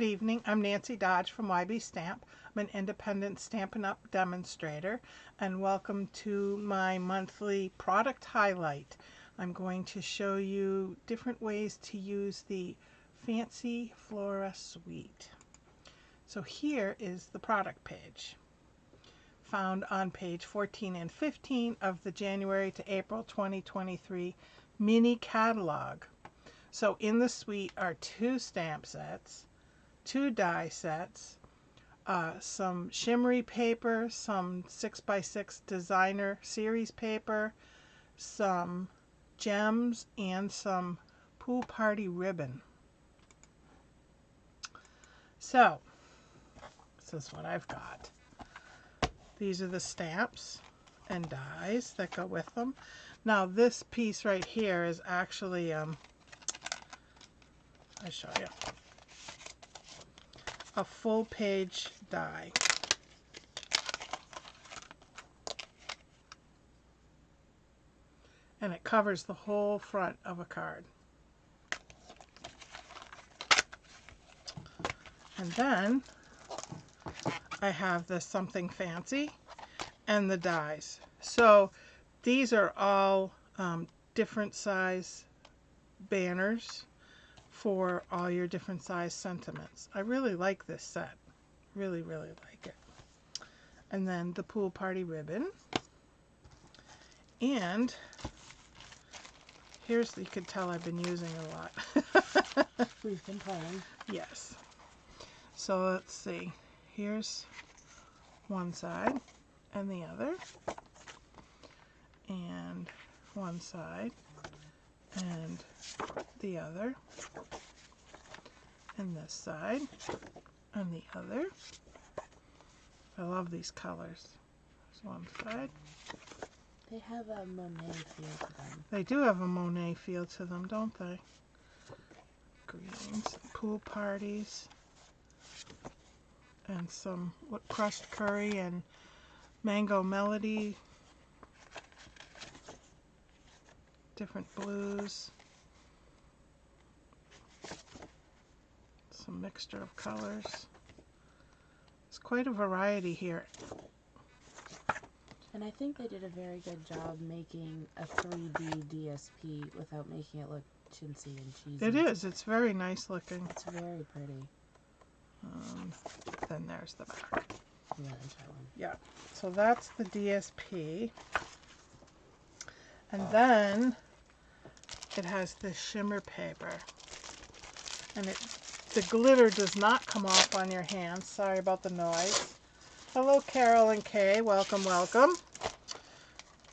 Good evening. I'm Nancy Dodge from YB Stamp. I'm an independent Stampin' Up! Demonstrator, and welcome to my monthly product highlight. I'm going to show you different ways to use the Fancy Flora suite. So here is the product page, found on page 14 and 15 of the January to April 2023 mini catalog. So in the suite are 2 stamp sets, 2 die sets, some shimmery paper, some 6x6 designer series paper, some gems, and some pool party ribbon. So this is what I've got. These are the stamps and dies that go with them. Now this piece right here is actually I show you a full page die. And it covers the whole front of a card. And then I have the Something Fancy and the dies. So these are all different size banners for all your different size sentiments. I really like this set. Really, really like it. And then the pool party ribbon. And here's, you could tell I've been using a lot. We've been playing. Yes. So let's see. Here's one side and the other. And one side and the other, and this side and the other. I love these colors. There's one side. They have a Monet feel to them. They do have a Monet feel to them, don't they? Greens, pool parties, and some crushed curry and mango melody. Different blues, some mixture of colors. It's quite a variety here. And I think they did a very good job making a 3D DSP without making it look chintzy and cheesy. It is. It's very nice looking. It's very pretty. Then there's the back. Yeah, there's that one. Yeah. So that's the DSP. And then it has this shimmer paper. And the glitter does not come off on your hands. Sorry about the noise. Hello, Carol and Kay. Welcome, welcome.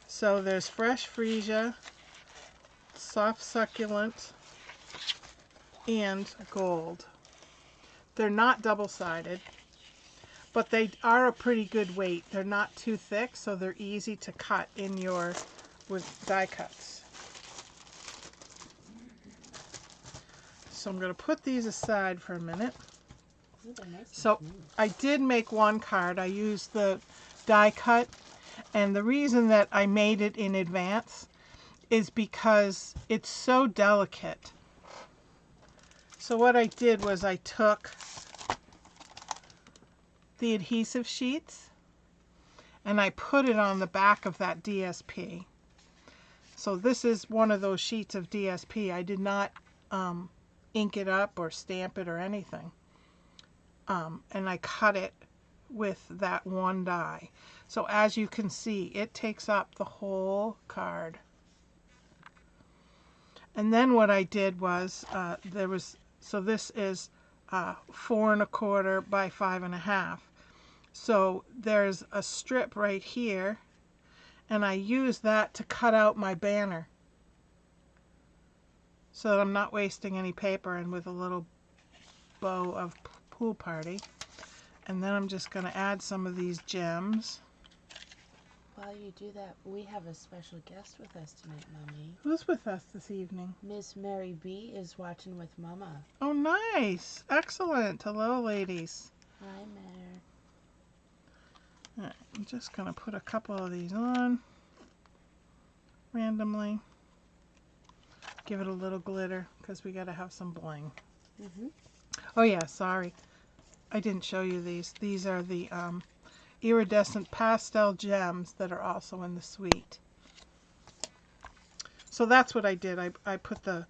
So there's fresh freesia, soft succulent, and gold. They're not double-sided, but they are a pretty good weight. They're not too thick, so they're easy to cut in with die cuts. So I'm going to put these aside for a minute. Ooh, they're nice. So I did make one card. I used the die cut, and the reason that I made it in advance is because it's so delicate. So what I did was I took the adhesive sheets and I put it on the back of that DSP. So this is one of those sheets of DSP. I did not ink it up or stamp it or anything. And I cut it with that one die. So as you can see, it takes up the whole card. And then what I did was, so this is 4 1/4 by 5 1/2. So there's a strip right here, and I use that to cut out my banner, so that I'm not wasting any paper, and with a little bow of pool party. And then I'm just going to add some of these gems. While you do that, we have a special guest with us tonight, Mommy. Who's with us this evening? Miss Mary B is watching with Mama. Oh, nice. Excellent. Hello, ladies. Hi, Mare. All right, I'm just going to put a couple of these on randomly. Give it a little glitter because we got to have some bling. Oh yeah, sorry. I didn't show you these. These are the iridescent pastel gems that are also in the suite. So that's what I did. I put the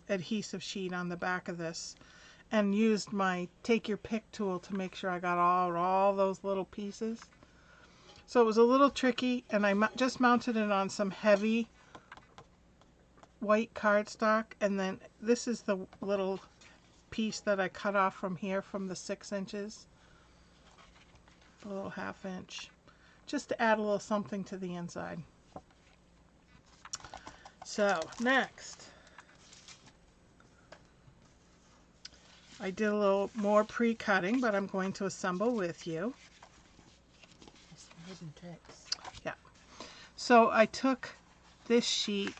adhesive sheet on the back of this and used my take your pick tool to make sure I got all those little pieces. So it was a little tricky, and I just mounted it on some heavy white cardstock, and then this is the little piece that I cut off from here from the 6 inches, a little 1/2 inch, just to add a little something to the inside. So next, I did a little more pre-cutting, but I'm going to assemble with you. There's some hidden tricks. Yeah. So I took this sheet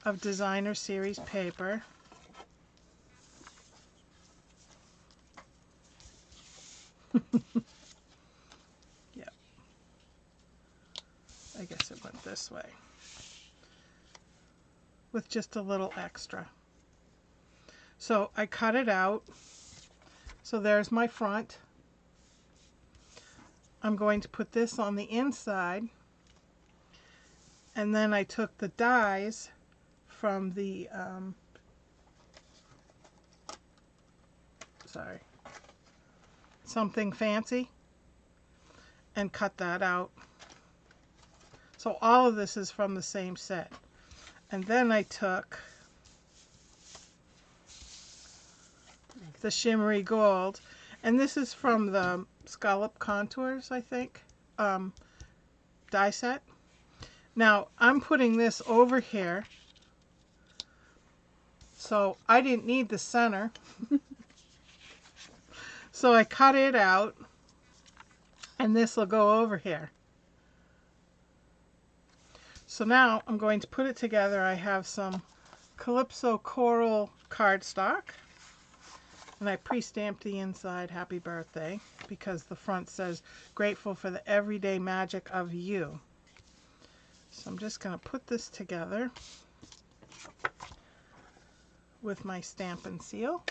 of designer series paper. Yeah. I guess it went this way. With just a little extra. So I cut it out. So there's my front. I'm going to put this on the inside, and then I took the dies from the something fancy and cut that out. So all of this is from the same set. And then I took the shimmery gold, and this is from the Scallop Contours, I think, die set. Now I'm putting this over here, so I didn't need the center. So I cut it out, and this will go over here. So now I'm going to put it together. I have some Calypso Coral cardstock, and I pre-stamped the inside Happy Birthday because the front says grateful for the everyday magic of you. So I'm just going to put this together with my stamp and seal.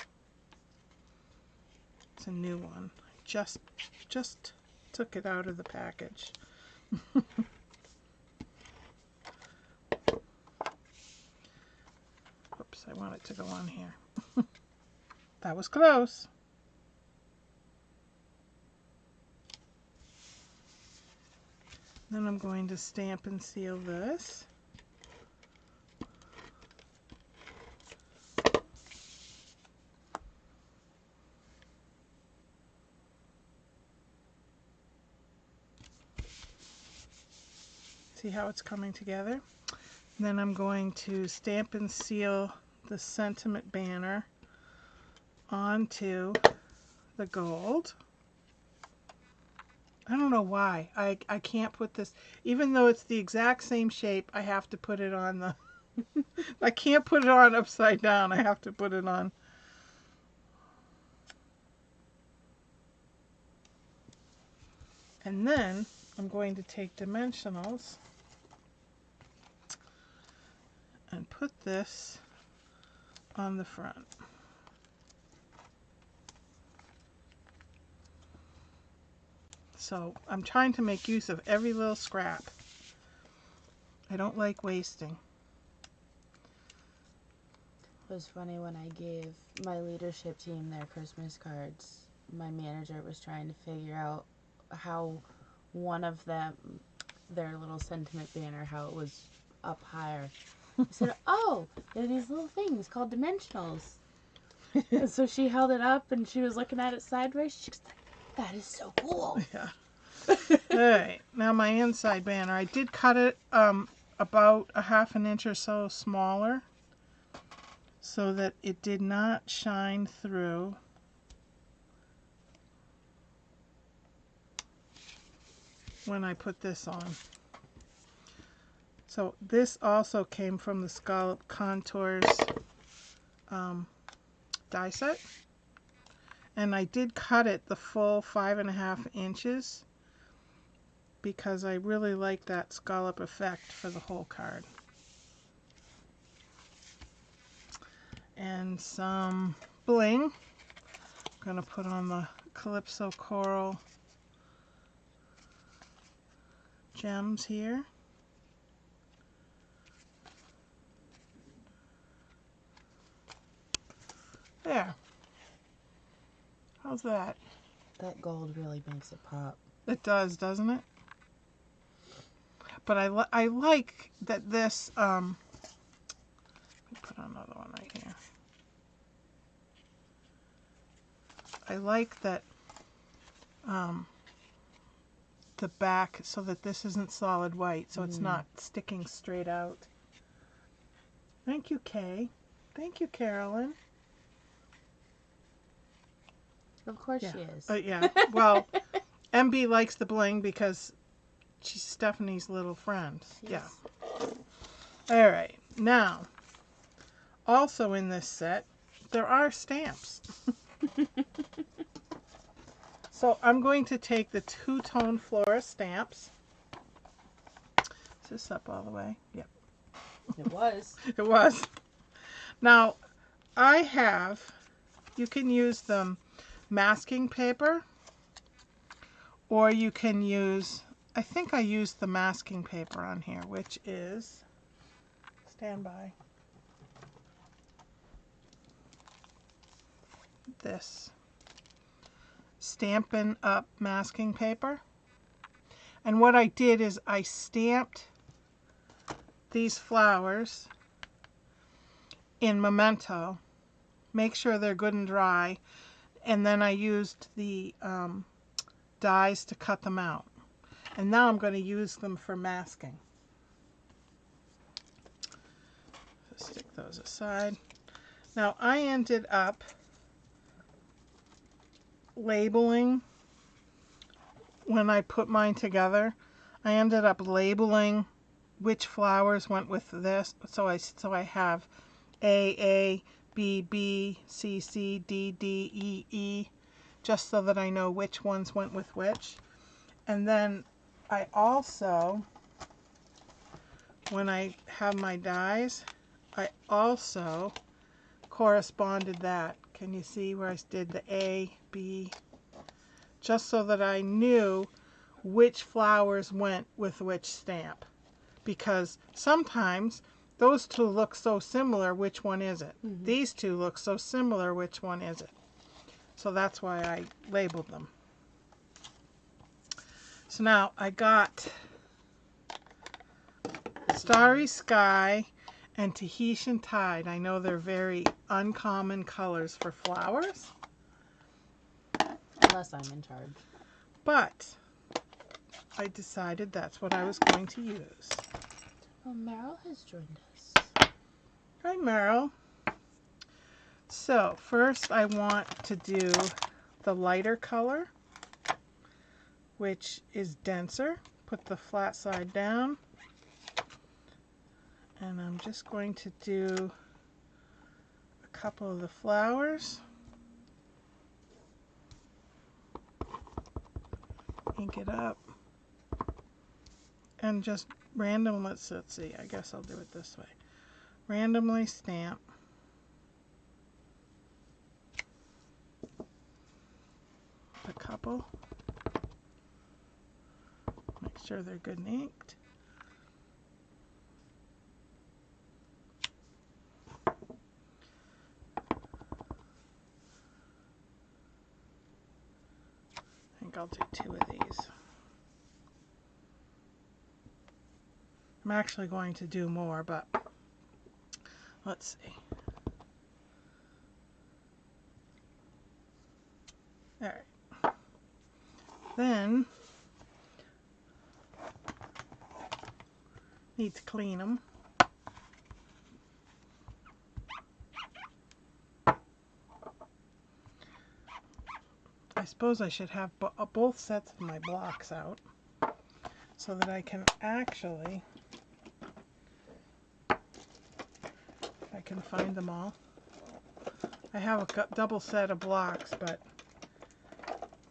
It's a new one. Just took it out of the package. Oops, I want it to go on here. That was close. Then I'm going to stamp and seal this. See how it's coming together? And then I'm going to stamp and seal the sentiment banner onto the gold. I don't know why. I can't put this, even though it's the exact same shape, I have to put it on the, I can't put it on upside down. I have to put it on. And then I'm going to take dimensionals and put this on the front. So I'm trying to make use of every little scrap. I don't like wasting. It was funny when I gave my leadership team their Christmas cards. My manager was trying to figure out how one of them, their little sentiment banner, how it was up higher. I said, "Oh, there are these little things called dimensionals." And so she held it up and she was looking at it sideways. She was like, "That is so cool." Yeah. Alright, now my inside banner. I did cut it about a 1/2 inch or so smaller so that it did not shine through. When I put this on. So this also came from the Scallop Contours die set. And I did cut it the full 5.5 inches because I really like that scallop effect for the whole card. And some bling. I'm going to put on the Calypso Coral gems here. There. How's that? That gold really makes it pop. It does, doesn't it? But I like that this, let me put another one right here. I like that the back, so that this isn't solid white, so it's not sticking straight out. Thank you, Kay. Thank you, Carolyn. Of course Yeah. she is. Yeah. Well, MB likes the bling because she's Stephanie's little friend. Yeah. All right. Now, also in this set, there are stamps. So I'm going to take the two-tone Flora stamps. Is this up all the way? Yep. It was. It was. Now, I have, you can use the masking paper, or you can use, I think I used the masking paper on here, which is, stand by, this Stampin' Up! Masking paper. And what I did is I stamped these flowers in Memento, make sure they're good and dry, and then I used the dies to cut them out. And now I'm going to use them for masking. So stick those aside. Now I ended up labeling, when I put mine together, I ended up labeling which flowers went with this. So I have A, B, B, C, C, D, D, E, E, just so that I know which ones went with which. And then I also, when I have my dies, I also corresponded that. Can you see where I did the A, B, just so that I knew which flowers went with which stamp. Because sometimes those two look so similar, which one is it? These two look so similar, which one is it? So that's why I labeled them. So now I got Starry Sky and Tahitian Tide. I know they're very uncommon colors for flowers. Unless I'm in charge. But I decided that's what I was going to use. Well, Meryl has joined us. Hi, Meryl. So first I want to do the lighter color, which is denser. Put the flat side down. And I'm just going to do a couple of the flowers. Ink it up. And just random, let's see, I guess I'll do it this way. Randomly stamp a couple. Make sure they're good and inked. I think I'll do 2 of these. I'm actually going to do more, but let's see. All right. Then need to clean them. I suppose I should have both sets of my blocks out so that I can actually, if I can find them all. I have a double set of blocks, but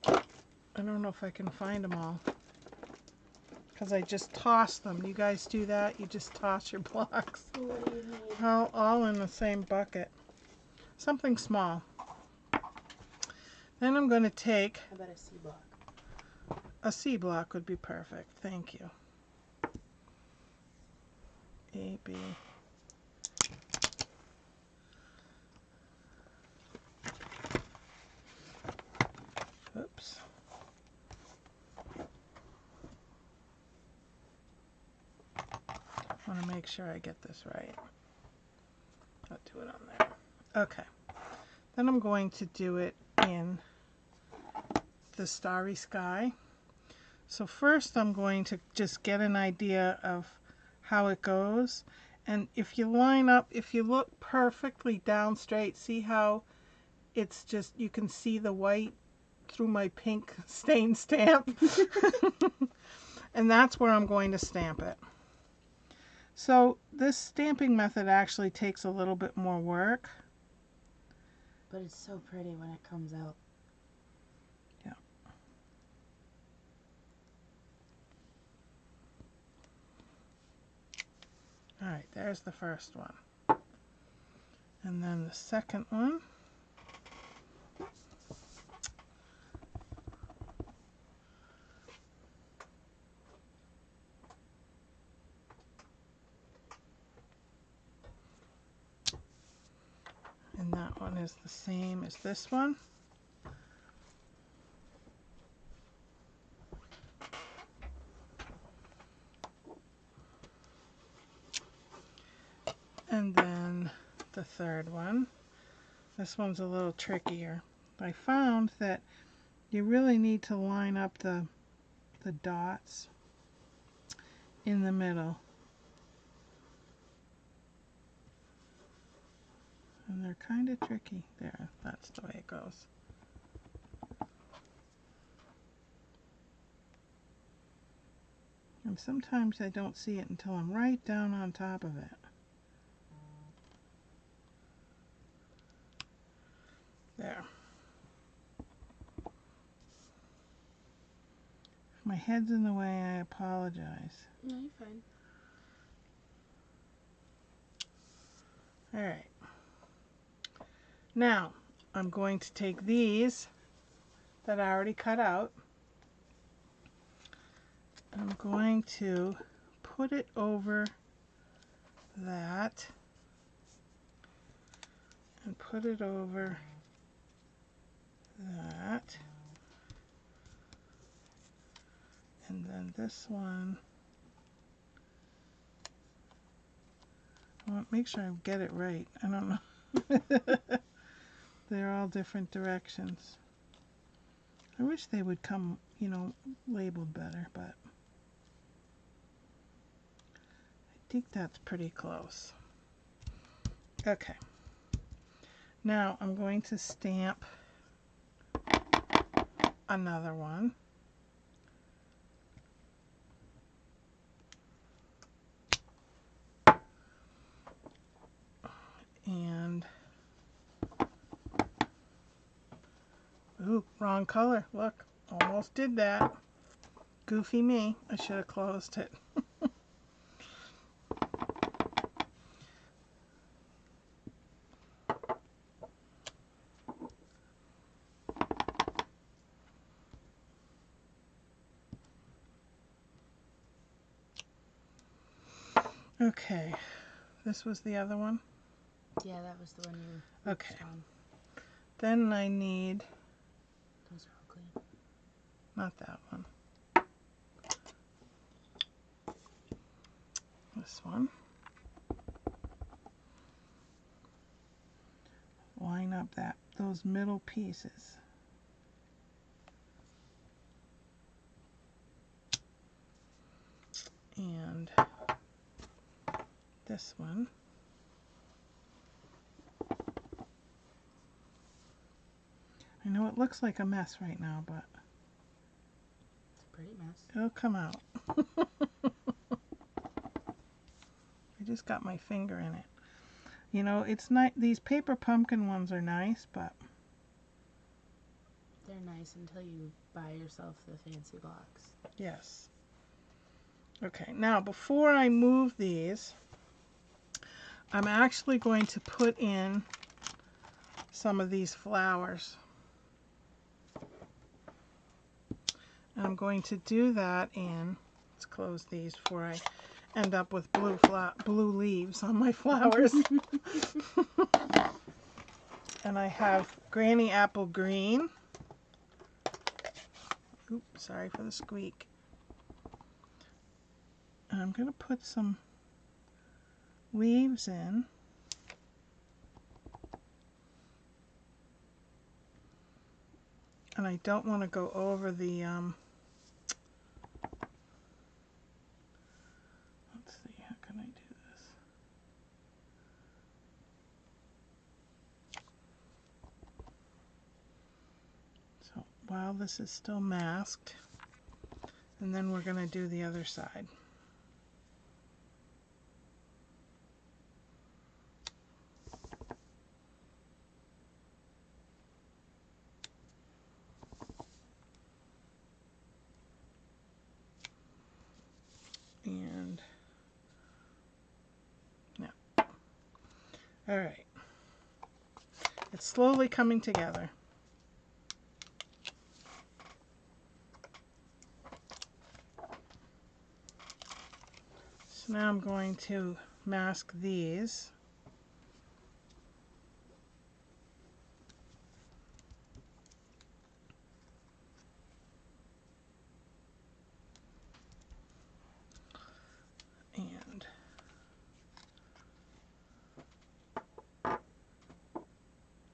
I don't know if I can find them all because I just toss them. You guys do that? You just toss your blocks? What do you mean? All in the same bucket. Something small. Then I'm going to take How about a C block? a C block would be perfect. Thank you. A, B. Oops. I want to make sure I get this right. I'll do it on there. Okay. Then I'm going to do it in the Starry Sky. So first I'm going to just get an idea of how it goes. And if you line up, if you look perfectly down straight, see how it's just, you can see the white through my pink stain stamp. And that's where I'm going to stamp it. So this stamping method actually takes a little bit more work. But it's so pretty when it comes out. Yeah. All right, there's the first one. And then the second one. And that one is the same as this one. And then the third one. This one's a little trickier. I found that you really need to line up the dots in the middle. And they're kind of tricky. There, that's the way it goes. And sometimes I don't see it until I'm right down on top of it. There. If my head's in the way, I apologize. No, you're fine. All right. Now, I'm going to take these that I already cut out. I'm going to put it over that and put it over that. And then this one, I want to make sure I get it right. I don't know. They're all different directions. I wish they would come, you know, labeled better, but I think that's pretty close. Okay. Now I'm going to stamp another one. And, ooh, wrong color. Look, almost did that. Goofy me. I should have closed it. Okay, this was the other one. Yeah, that was the one you Okay. on. Then I need, Those are all clean. not that one. This one. Line up those middle pieces. And this one. I know it looks like a mess right now, but It's a pretty mess. it'll come out. I just got my finger in it. You know, it's not, these paper pumpkin ones are nice, but They're nice until you buy yourself the fancy blocks. yes. Okay, now before I move these, I'm actually going to put in some of these flowers. And I'm going to do that in, let's close these before I end up with blue leaves on my flowers. And I have Granny Apple Green. Oops, sorry for the squeak. And I'm going to put some leaves in. And I don't want to go over the, let's see, how can I do this? So while this is still masked, and then we're going to do the other side. And now, all right, it's slowly coming together. So now I'm going to mask these. And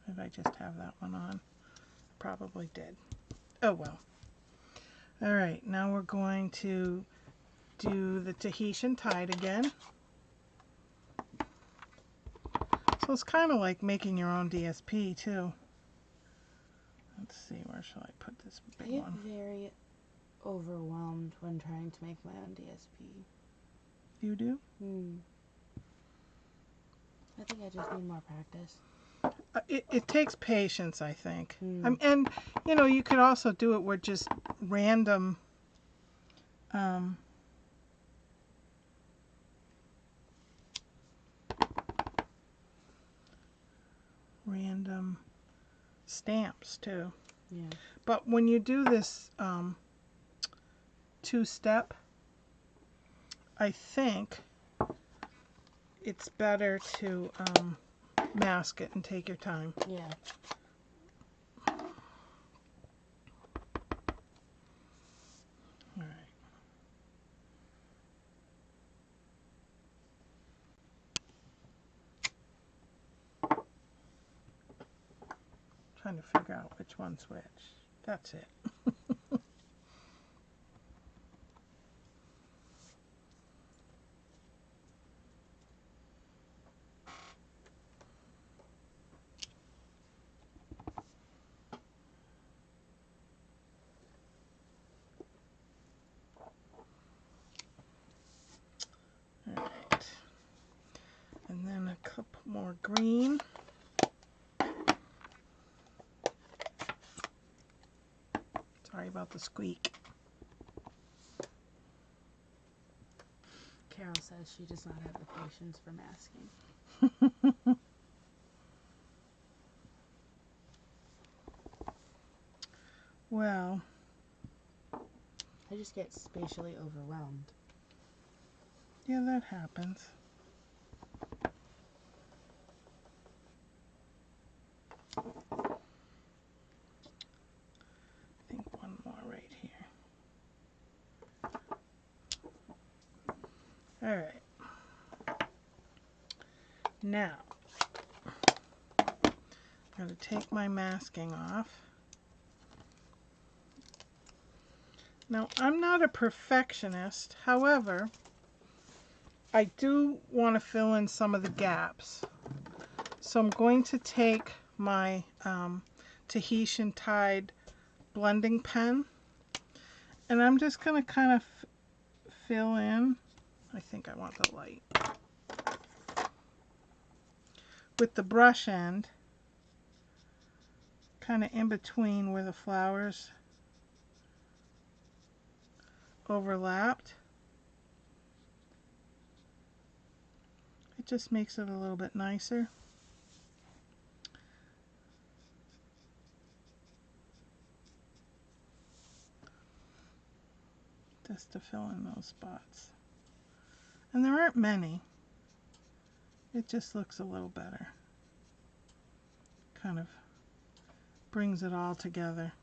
did I just have that one on? Probably did. Oh well. All right, now we're going to do the Tahitian tide again. So it's kind of like making your own DSP too. Let's see, where shall I put this big I get one? very overwhelmed when trying to make my own DSP. You do? I think I just need more practice. It takes patience, I think. And you know, you could also do it with just random random stamps too. Yeah. But when you do this two-step, I think it's better to mask it and take your time. Yeah. All right. Trying to figure out which one's which. That's it. All right. And then a couple more green. Sorry about the squeak. Carol says she does not have the patience for masking. Well, I just get spatially overwhelmed. yeah, that happens. I think one more right here. All right. Now, I'm going to take my masking off. Now, I'm not a perfectionist. However, I do want to fill in some of the gaps. So I'm going to take my Tahitian Tide blending pen, and I'm just going to kind of fill in. I think I want the light. With the brush end, kind of in between where the flowers overlapped. It just makes it a little bit nicer. just to fill in those spots. And there aren't many. It just looks a little better. Kind of brings it all together.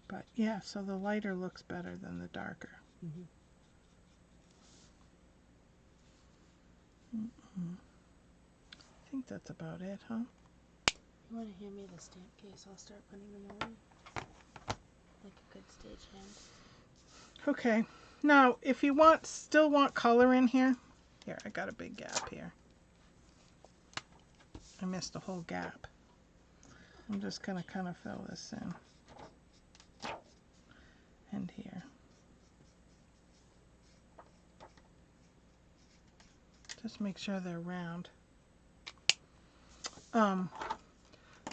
But yeah, so the lighter looks better than the darker. Mm-hmm. I think that's about it, huh? You want to hand me the stamp case? I'll start putting them away. Like a good stagehand. Okay. Now, if you still want color in here, I got a big gap here. I missed a whole gap. I'm just going to kind of fill this in. And here. Just make sure they're round.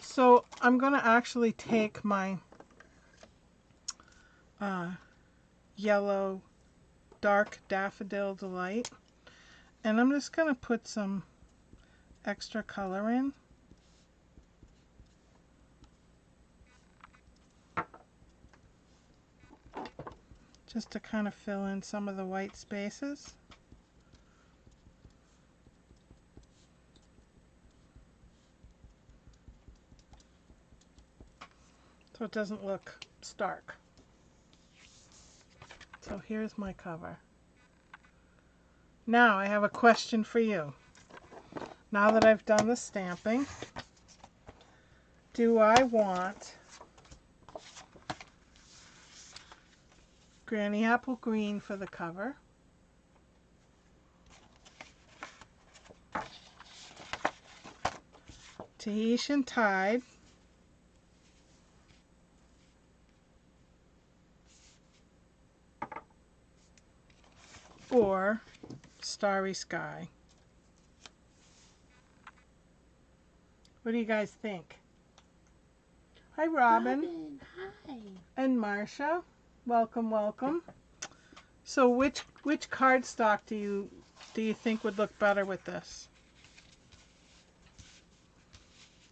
So I'm going to actually take my yellow dark Daffodil Delight, and I'm just going to put some extra color in. Just to kind of fill in some of the white spaces. So it doesn't look stark. So here's my cover. Now I have a question for you. Now that I've done the stamping, do I want Granny Apple Green for the cover? Tahitian Tide, or Starry Sky? What do you guys think? Hi, Robin. Hi. And Marcia. Welcome, welcome. So which cardstock do you think would look better with this?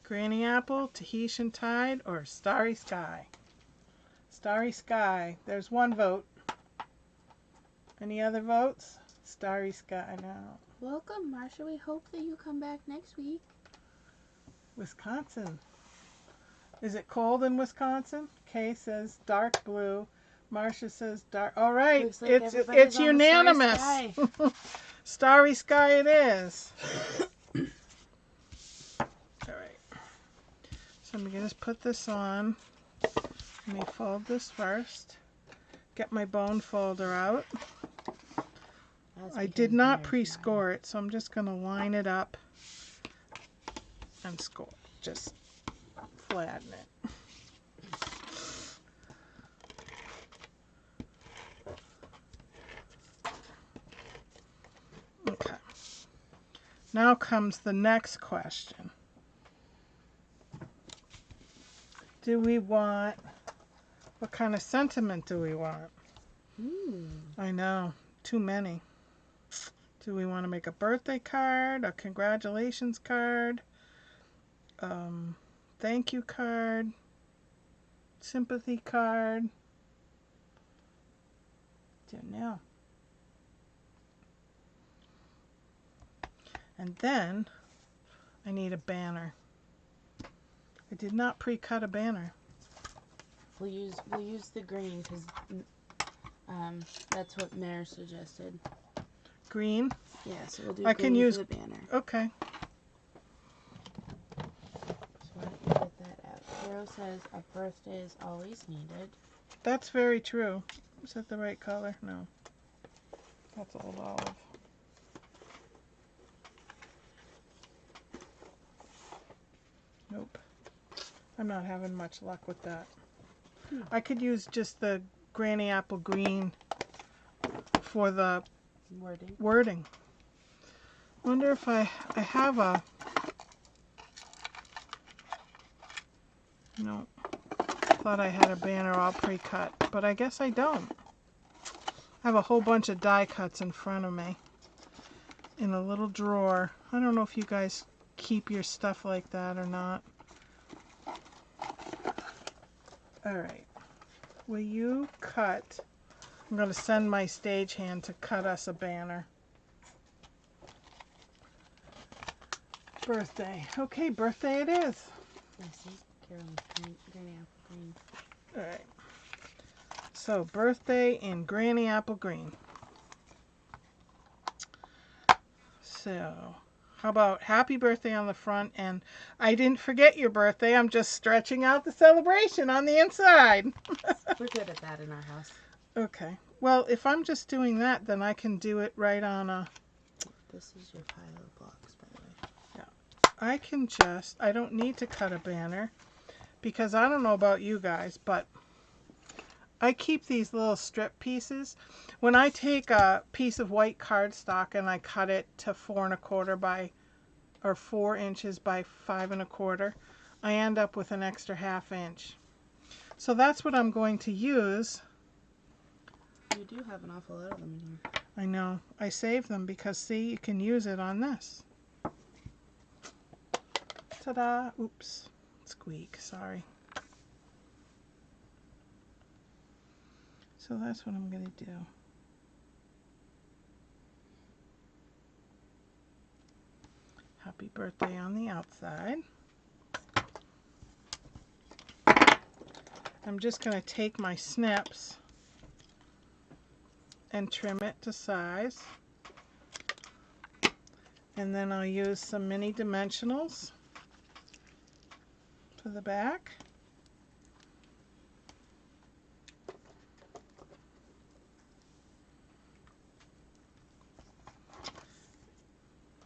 Granny Apple, Tahitian Tide, or Starry Sky? Starry Sky. There's one vote. Any other votes? Starry Sky now. Welcome, Marcia. We hope that you come back next week. Wisconsin. Is it cold in Wisconsin? Kay says dark blue. Marcia says dark. All right, Looks like it's everybody's on the unanimous. Starry Sky. Starry Sky it is. All right. So I'm gonna just put this on. Let me fold this first. Get my bone folder out. That's I because did not Mary's pre-score it, so I'm just gonna line it up and score. Just flatten it. Okay. Now comes the next question. Do we want, what kind of sentiment do we want? I know, too many. Do we want to make a birthday card, a congratulations card, thank you card, sympathy card? Don't know. And then I need a banner. I did not pre-cut a banner. We'll use the green because that's what Mare suggested. Green? Yeah, so we'll do I green can use for the banner. Okay. So why don't you get that out? Carol says a birthday is always needed. That's very true. Is that the right color? No. That's old olive. Nope. I'm not having much luck with that. I could use just the Granny Apple Green for the wording. Wonder if I have a... No. Thought I had a banner all pre-cut, but I guess I don't. I have a whole bunch of die cuts in front of me. in a little drawer. I don't know if you guys keep your stuff like that or not. All right. Will you cut? I'm going to send my stagehand to cut us a banner. Birthday. Okay, birthday it is. I see. Carolyn, granny apple green. All right. So, birthday in Granny Apple Green. So, how about happy birthday on the front? And I didn't forget your birthday. I'm just stretching out the celebration on the inside. We're good at that in our house. Okay. Well, if I'm just doing that, then I can do it right on a... This is your pile of blocks, by the way. Yeah. I don't need to cut a banner because I don't know about you guys, but I keep these little strip pieces. When I take a piece of white cardstock and I cut it to 4 1/4 by, or 4 inches by 5 1/4, I end up with an extra 1/2 inch. So that's what I'm going to use. You do have an awful lot of them in here. I know. I saved them because, see, you can use it on this. Ta-da! Oops. Squeak. Sorry. So that's what I'm going to do. Happy birthday on the outside. I'm just going to take my snips and trim it to size. And then I'll use some mini dimensionals for the back.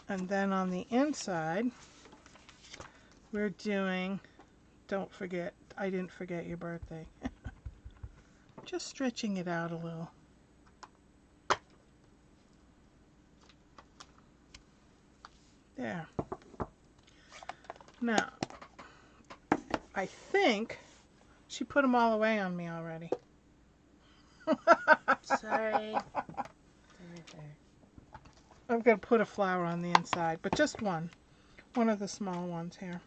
And then on the inside, we're doing, don't forget, I didn't forget your birthday. Just stretching it out a little. There. Now, I think she put them all away on me already. Sorry. They're right there. I'm going to put a flower on the inside, but just one. One of the small ones here.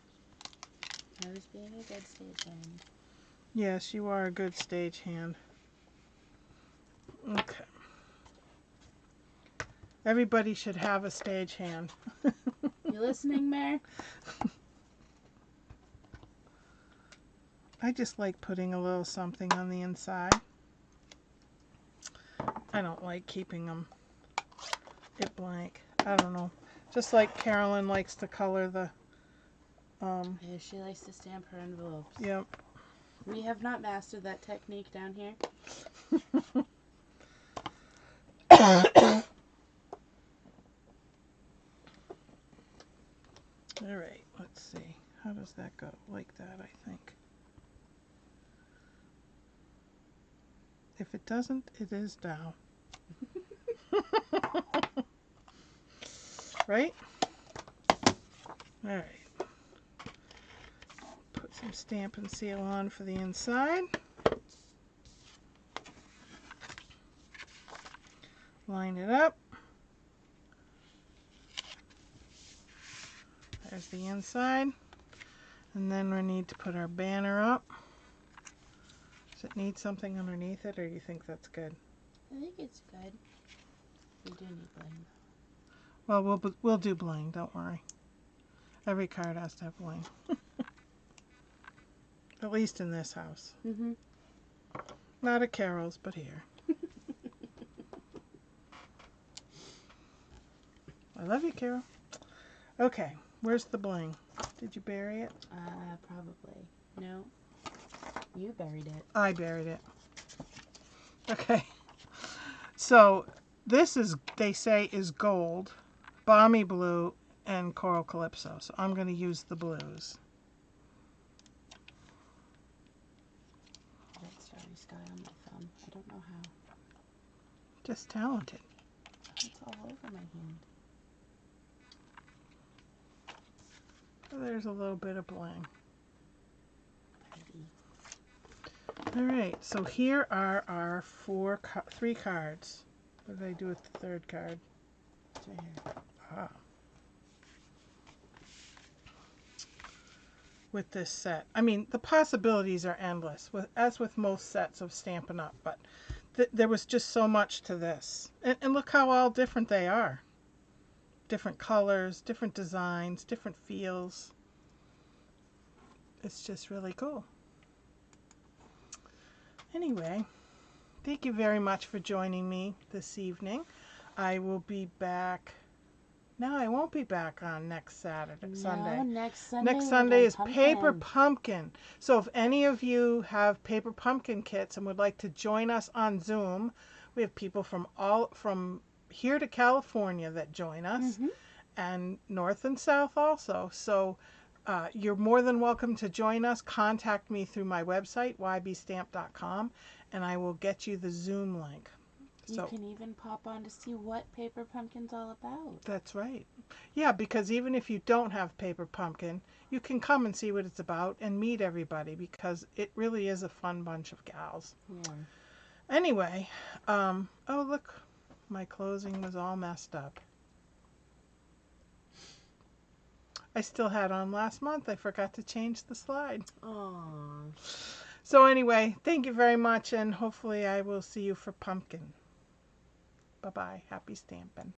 I was being a good stagehand. Yes, you are a good stagehand. Okay. Everybody should have a stagehand. You listening, Mare? I just like putting a little something on the inside. I don't like keeping it blank. I don't know. Just like Carolyn likes to color the... Yeah, she likes to stamp her envelopes. Yep. We have not mastered that technique down here. All right, let's see. How does that go? Like that, I think. If it doesn't, it is down. Right? All right. Put some Stampin' Seal on for the inside. Line it up. There's the inside. And then we need to put our banner up. Does it need something underneath it, or do you think that's good? I think it's good. We do need bling. Well, we'll do bling, don't worry. Every card has to have bling. At least in this house. Mm-hmm. Not at Carol's, but here. I love you, Carol. Okay, where's the bling? Did you bury it? Probably. No. You buried it. I buried it. Okay. So this is, they say, is gold, balmy blue, and coral calypso. So I'm going to use the blues. That starry sky on my thumb. I don't know how. Just talented. It's all over my hand. There's a little bit of bling. Pretty. All right, so here are our 3 cards. What did I do with the 3rd card? It's right here. Ah. With this set. I mean, the possibilities are endless, as with most sets of Stampin' Up, but there was just so much to this. And look how all different they are. Different colors, different designs, different feels. It's just really cool. Anyway, thank you very much for joining me this evening. I will be back. No, I won't be back on next Sunday. No, next Sunday. Next Sunday is Paper Pumpkin. So if any of you have Paper Pumpkin kits and would like to join us on Zoom, we have people from here to California that join us, and north and south also. So you're more than welcome to join us. Contact me through my website, ybstamp.com, and I will get you the Zoom link. You can even pop on to see what Paper Pumpkin's all about. That's right. Yeah, because even if you don't have Paper Pumpkin, you can come and see what it's about and meet everybody, because it really is a fun bunch of gals. Yeah. Anyway, oh look, my closing was all messed up. I still had on last month. I forgot to change the slide. Aww. So anyway, thank you very much, and hopefully I will see you for pumpkin. Bye-bye. Happy stamping.